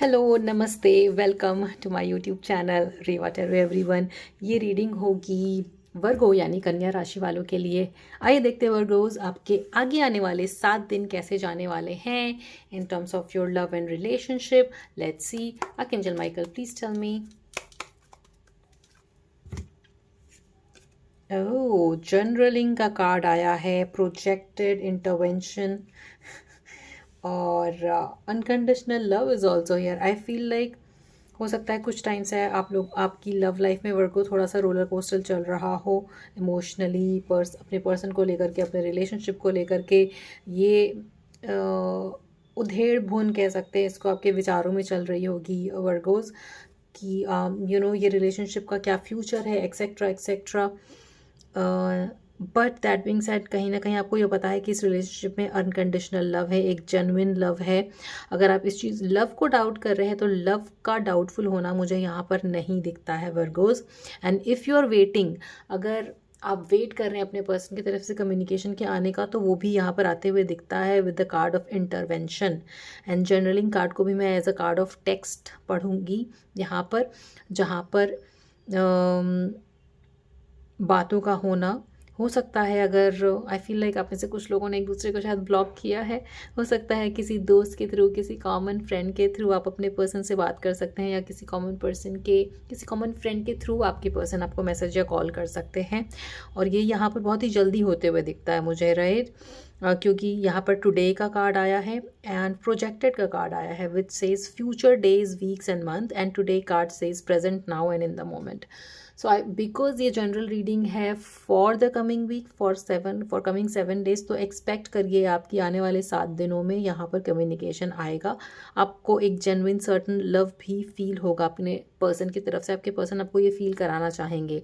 Hello, नमस्ते, welcome to my YouTube channel Reva tarot everyone. ये reading होगी वर्गो यानी कन्या राशि वालों के लिए। आइए देखते हैं वर्गोज आपके आगे आने वाले 7 दिन कैसे जाने वाले हैं in terms of your love and relationship. Let's see. Archangel Michael, please tell me. Oh, journaling का कार्ड आया है, प्रोजेक्टेड इंटरवेंशन और unconditional love is also here. I feel like हो सकता है कुछ टाइम से आप लोग आपकी लव लाइफ में वर्क को थोड़ा सा रोलर कोस्टर चल रहा हो इमोशनली, अपने पर्सन को लेकर के, अपने रिलेशनशिप को लेकर के। ये उधेड़ बुन कह सकते हैं इसको, आपके विचारों में चल रही होगी वर्गोज कि ये रिलेशनशिप का क्या फ्यूचर है, etcetera etcetera. But that being said, कहीं ना कहीं आपको ये पता है कि इस रिलेशनशिप में अनकंडीशनल लव है, एक जेन्युइन लव है। अगर आप इस चीज़ लव को डाउट कर रहे हैं तो लव का डाउटफुल होना मुझे यहाँ पर नहीं दिखता है Virgos. And if you are waiting, अगर आप वेट कर रहे हैं अपने पर्सन की तरफ से कम्युनिकेशन के आने का, तो वो भी यहाँ पर आते हुए दिखता है with the card of intervention. And journaling card को भी मैं as a card of text पढ़ूंगी यहाँ पर, जहाँ पर बातों का होना हो सकता है। अगर आई फील लाइक आप में से कुछ लोगों ने एक दूसरे को शायद ब्लॉक किया है, हो सकता है किसी दोस्त के थ्रू, किसी कॉमन फ्रेंड के थ्रू आप अपने पर्सन से बात कर सकते हैं, या किसी कॉमन फ्रेंड के थ्रू आपके पर्सन आपको मैसेज या कॉल कर सकते हैं। और ये यहाँ पर बहुत ही जल्दी होते हुए दिखता है मुझे, राइट? क्योंकि यहाँ पर टुडे का कार्ड आया है एंड प्रोजेक्टेड का कार्ड आया है which says future days, weeks and month, and today card says present, now and in the moment. So because ये जनरल रीडिंग है for the coming week, for coming 7 days, तो expect करिए आपकी आने वाले 7 दिनों में यहाँ पर कम्युनिकेशन आएगा। आपको एक जेन्युइन सर्टन लव भी फील होगा अपने पर्सन की तरफ से, आपके पर्सन आपको ये फील कराना चाहेंगे।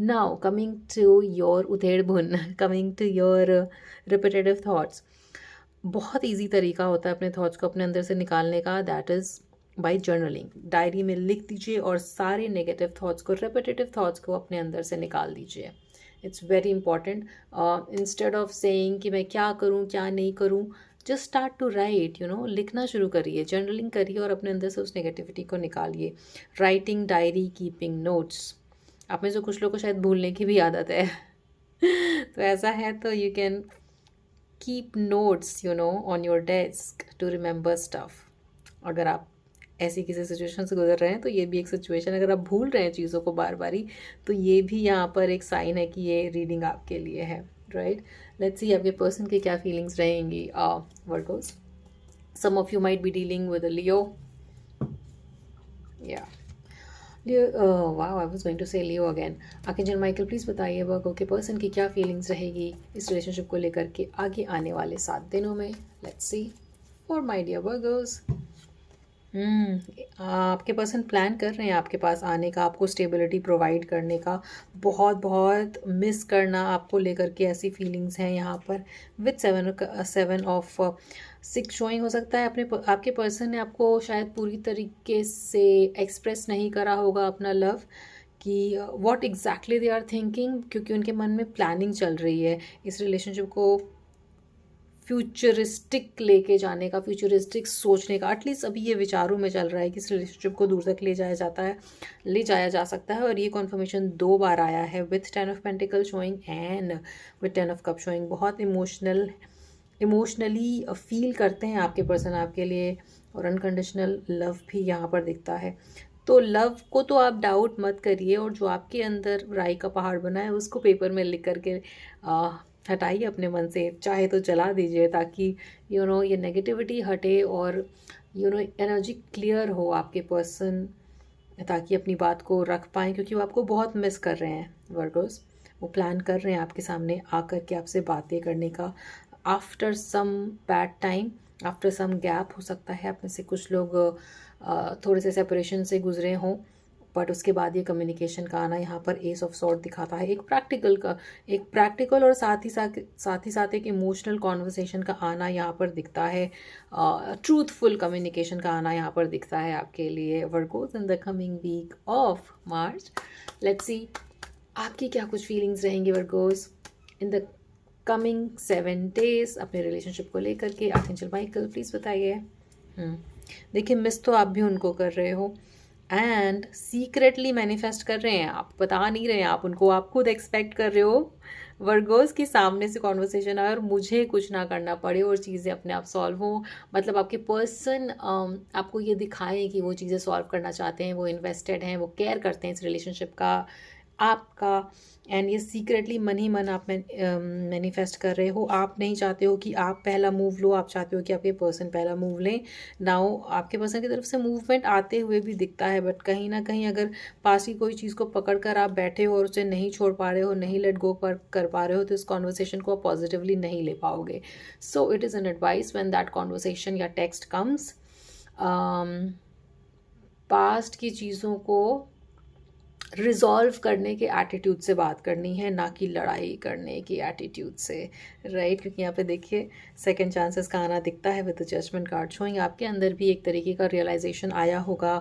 नाउ कमिंग टू योर उधेड़ बुन, coming to your repetitive thoughts. बहुत ईजी तरीका होता है अपने थॉट्स को अपने अंदर से निकालने का, that is by journaling. Diary में लिख दीजिए और सारे नेगेटिव थॉट्स को, रेपिटेटिव थॉट्स को अपने अंदर से निकाल दीजिए। It's very important. Instead of saying कि मैं क्या करूँ क्या नहीं करूँ, जस्ट स्टार्ट टू राइट, लिखना शुरू करिए, जर्नलिंग करिए और अपने अंदर से उस नेगेटिविटी को निकालिए। Writing, diary, keeping notes. आप में से कुछ लोग को शायद भूलने की भी आदत है तो ऐसा है तो you can keep notes on your desk to remember stuff. अगर आप ऐसी किसी सिचुएशन से गुजर रहे हैं तो ये भी एक सिचुएशन, अगर आप भूल रहे हैं चीज़ों को बार बारी, तो ये भी यहाँ पर एक साइन है कि ये रीडिंग आपके लिए है, राइट? लेट्स सी आपके पर्सन की क्या फीलिंग्स रहेंगी Virgos. Some of you might be dealing with a Leo, या wow, I was going to say Leo again. Archangel Michael, please बताइए वर्गो के पर्सन की क्या फीलिंग्स रहेगी इस रिलेशनशिप को लेकर के आगे आने वाले 7 दिनों में। Let's see for my dear Virgos. आपके पर्सन प्लान कर रहे हैं आपके पास आने का, आपको स्टेबिलिटी प्रोवाइड करने का, बहुत बहुत मिस करना आपको लेकर के, ऐसी फीलिंग्स हैं यहाँ पर विथ 7 ऑफ 6 शोइंग। हो सकता है आपके पर्सन ने आपको शायद पूरी तरीके से एक्सप्रेस नहीं करा होगा अपना लव, कि what exactly they are thinking, क्योंकि उनके मन में प्लानिंग चल रही है इस रिलेशनशिप को फ्यूचरिस्टिक लेके जाने का, फ्यूचरिस्टिक सोचने का। एटलीस्ट अभी ये विचारों में चल रहा है कि इस रिलेशनशिप को दूर तक ले जाया जा सकता है। और ये कॉन्फर्मेशन 2 बार आया है with 10 of pentacle showing and with 10 of cup showing. बहुत इमोशनली फील करते हैं आपके पर्सन आपके लिए, और अनकंडीशनल लव भी यहाँ पर दिखता है। तो लव को तो आप डाउट मत करिए, और जो आपके अंदर राई का पहाड़ बना है उसको पेपर में लिख करके हटाइए अपने मन से, चाहे तो जला दीजिए, ताकि ये नेगेटिविटी हटे और एनर्जी क्लियर हो आपके पर्सन, ताकि अपनी बात को रख पाएँ, क्योंकि वो आपको बहुत मिस कर रहे हैं वर्गोस। वो प्लान कर रहे हैं आपके सामने आकर के आपसे बातें करने का after some bad time, after some gap. हो सकता है आप में से कुछ लोग थोड़े से सेपरेशन से गुजरे हों, बट उसके बाद ये कम्युनिकेशन का आना यहाँ पर एस ऑफ सॉर्ड दिखाता है। एक प्रैक्टिकल और साथ ही साथ एक इमोशनल कॉन्वर्सेशन का आना यहाँ पर दिखता है। ट्रूथफुल कम्युनिकेशन का आना यहाँ पर दिखता है आपके लिए Virgos in the coming week of March. Let's see आपकी क्या कुछ फीलिंग्स रहेंगी Virgos in the coming 7 days अपने रिलेशनशिप को लेकर के। आर्कएंजल माइकल, प्लीज़ बताइए। देखिए मिस तो आप भी उनको कर रहे हो, एंड सीक्रेटली मैनिफेस्ट कर रहे हैं, आप बता नहीं रहे हैं आप उनको, आप खुद एक्सपेक्ट कर रहे हो वर्गोस की सामने से कॉन्वर्सेशन आए और मुझे कुछ ना करना पड़े और चीज़ें अपने आप सॉल्व हो। मतलब आपके पर्सन आपको ये दिखाएं कि वो चीज़ें सॉल्व करना चाहते हैं, वो इन्वेस्टेड हैं, वो केयर करते हैं इस रिलेशनशिप का, आपका। एंड ये सीक्रेटली मन ही मन आप मैनिफेस्ट कर रहे हो। आप नहीं चाहते हो कि आप पहला मूव लो, आप चाहते हो कि आपके पर्सन पहला मूव लें। नाउ आपके पर्सन की तरफ से मूवमेंट आते हुए भी दिखता है, बट कहीं ना कहीं अगर पास की कोई चीज़ को पकड़ कर आप बैठे हो और उसे नहीं छोड़ पा रहे हो, नहीं लेट गो कर पा रहे हो, तो इस कॉन्वर्सेशन को आप पॉजिटिवली नहीं ले पाओगे। So it is an advice when that conversation या टेक्स्ट कम्स, पास्ट की चीज़ों को रिजॉल्व करने के एटीट्यूड से बात करनी है, ना कि लड़ाई करने की एटीट्यूड से, राइट। क्योंकि यहाँ पे देखिए सेकंड चांसेस का आना दिखता है with the judgement card showing. आपके अंदर भी एक तरीके का रियलाइजेशन आया होगा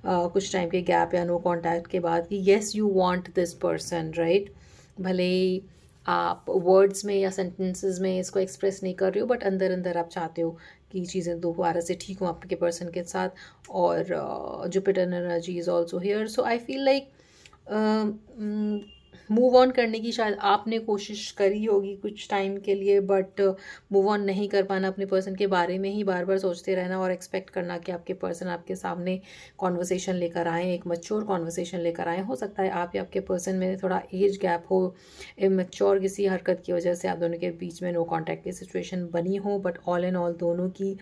कुछ टाइम के गैप या नो कॉन्टैक्ट के बाद कि yes you want this person, right. भले ही आप वर्ड्स में या सेंटेंसेस में इसको एक्सप्रेस नहीं कर रहे हो, बट अंदर अंदर आप चाहते हो कि चीज़ें दोबारा से ठीक हों आपके पर्सन के साथ। और Jupiter energy is also here, so I feel like move on करने की शायद आपने कोशिश करी होगी कुछ टाइम के लिए, बट मूव ऑन नहीं कर पाना, अपने पर्सन के बारे में ही बार बार सोचते रहना और एक्सपेक्ट करना कि आपके पर्सन आपके सामने कॉन्वर्सेशन लेकर आएँ, एक मैच्योर कॉन्वर्सेशन लेकर आएँ। हो सकता है आप या आपके पर्सन में थोड़ा एज गैप हो, इमैच्योर किसी हरकत की वजह से आप दोनों के बीच में नो कॉन्टैक्ट की सिचुएशन बनी हो, बट ऑल एंड ऑल दोनों की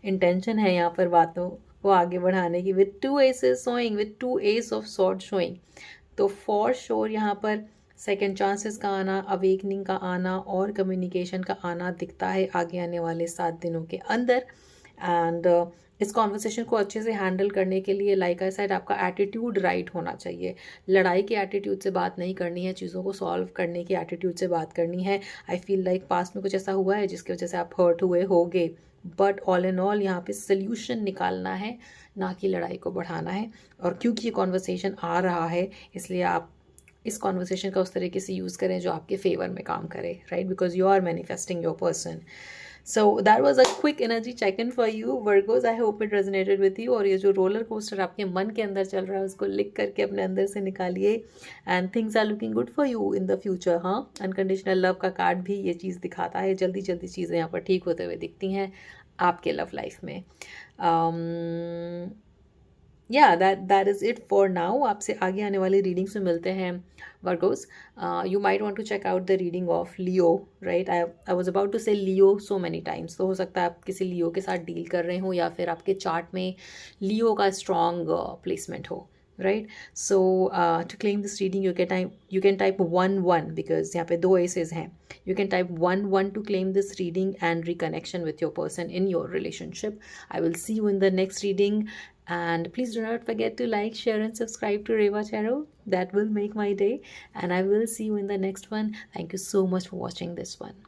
इंटेंशन है यहाँ पर बातों को आगे बढ़ाने की। With 2 aces showing, with 2 ace of sword showing, तो फॉर श्योर यहाँ पर सेकंड चांसेस का आना, अवेकनिंग का आना और कम्युनिकेशन का आना दिखता है आगे आने वाले 7 दिनों के अंदर। एंड इस कॉन्वर्सेशन को अच्छे से हैंडल करने के लिए लाइक आई सेड आपका एटीट्यूड राइट होना चाहिए। लड़ाई के एटीट्यूड से बात नहीं करनी है, चीज़ों को सॉल्व करने की एटीट्यूड से बात करनी है। आई फील लाइक पास्ट में कुछ ऐसा हुआ है जिसकी वजह से आप हर्ट हुए होगे, बट ऑल इन ऑल यहाँ पे सोल्यूशन निकालना है, ना कि लड़ाई को बढ़ाना है। और क्योंकि ये कॉन्वर्सेशन आ रहा है इसलिए आप इस कॉन्वर्सेशन का उस तरीके से यूज़ करें जो आपके फेवर में काम करे, right, because you are manifesting your person. So that was a quick energy check in for you Virgos, I hope it resonated with you. और ये जो रोलर कोस्टर आपके मन के अंदर चल रहा है उसको लिख करके अपने अंदर से निकालिए, and things are looking good for you in the future. हाँ, अनकंडीशनल लव का कार्ड भी ये चीज़ दिखाता है, जल्दी जल्दी चीज़ें यहाँ पर ठीक होते हुए दिखती हैं आपके लव लाइफ में। या that is it for now. आपसे आगे आने वाली रीडिंग्स में मिलते हैं Virgos. You might want to check out the reading of Leo, right. I was about to say Leo so many times, तो हो सकता है आप किसी लियो के साथ डील कर रहे हो या फिर आपके चार्ट में लियो का स्ट्रॉन्ग प्लेसमेंट हो, right? So to claim this reading you can type 1 1 because यहाँ पे 2 aces हैं। You can type 1 1 to claim this reading and reconnection with your person in your relationship. I will see you in the next reading, and please do not forget to like, share and subscribe to Reva Tarot. That will make my day, and I will see you in the next one. Thank you so much for watching this one.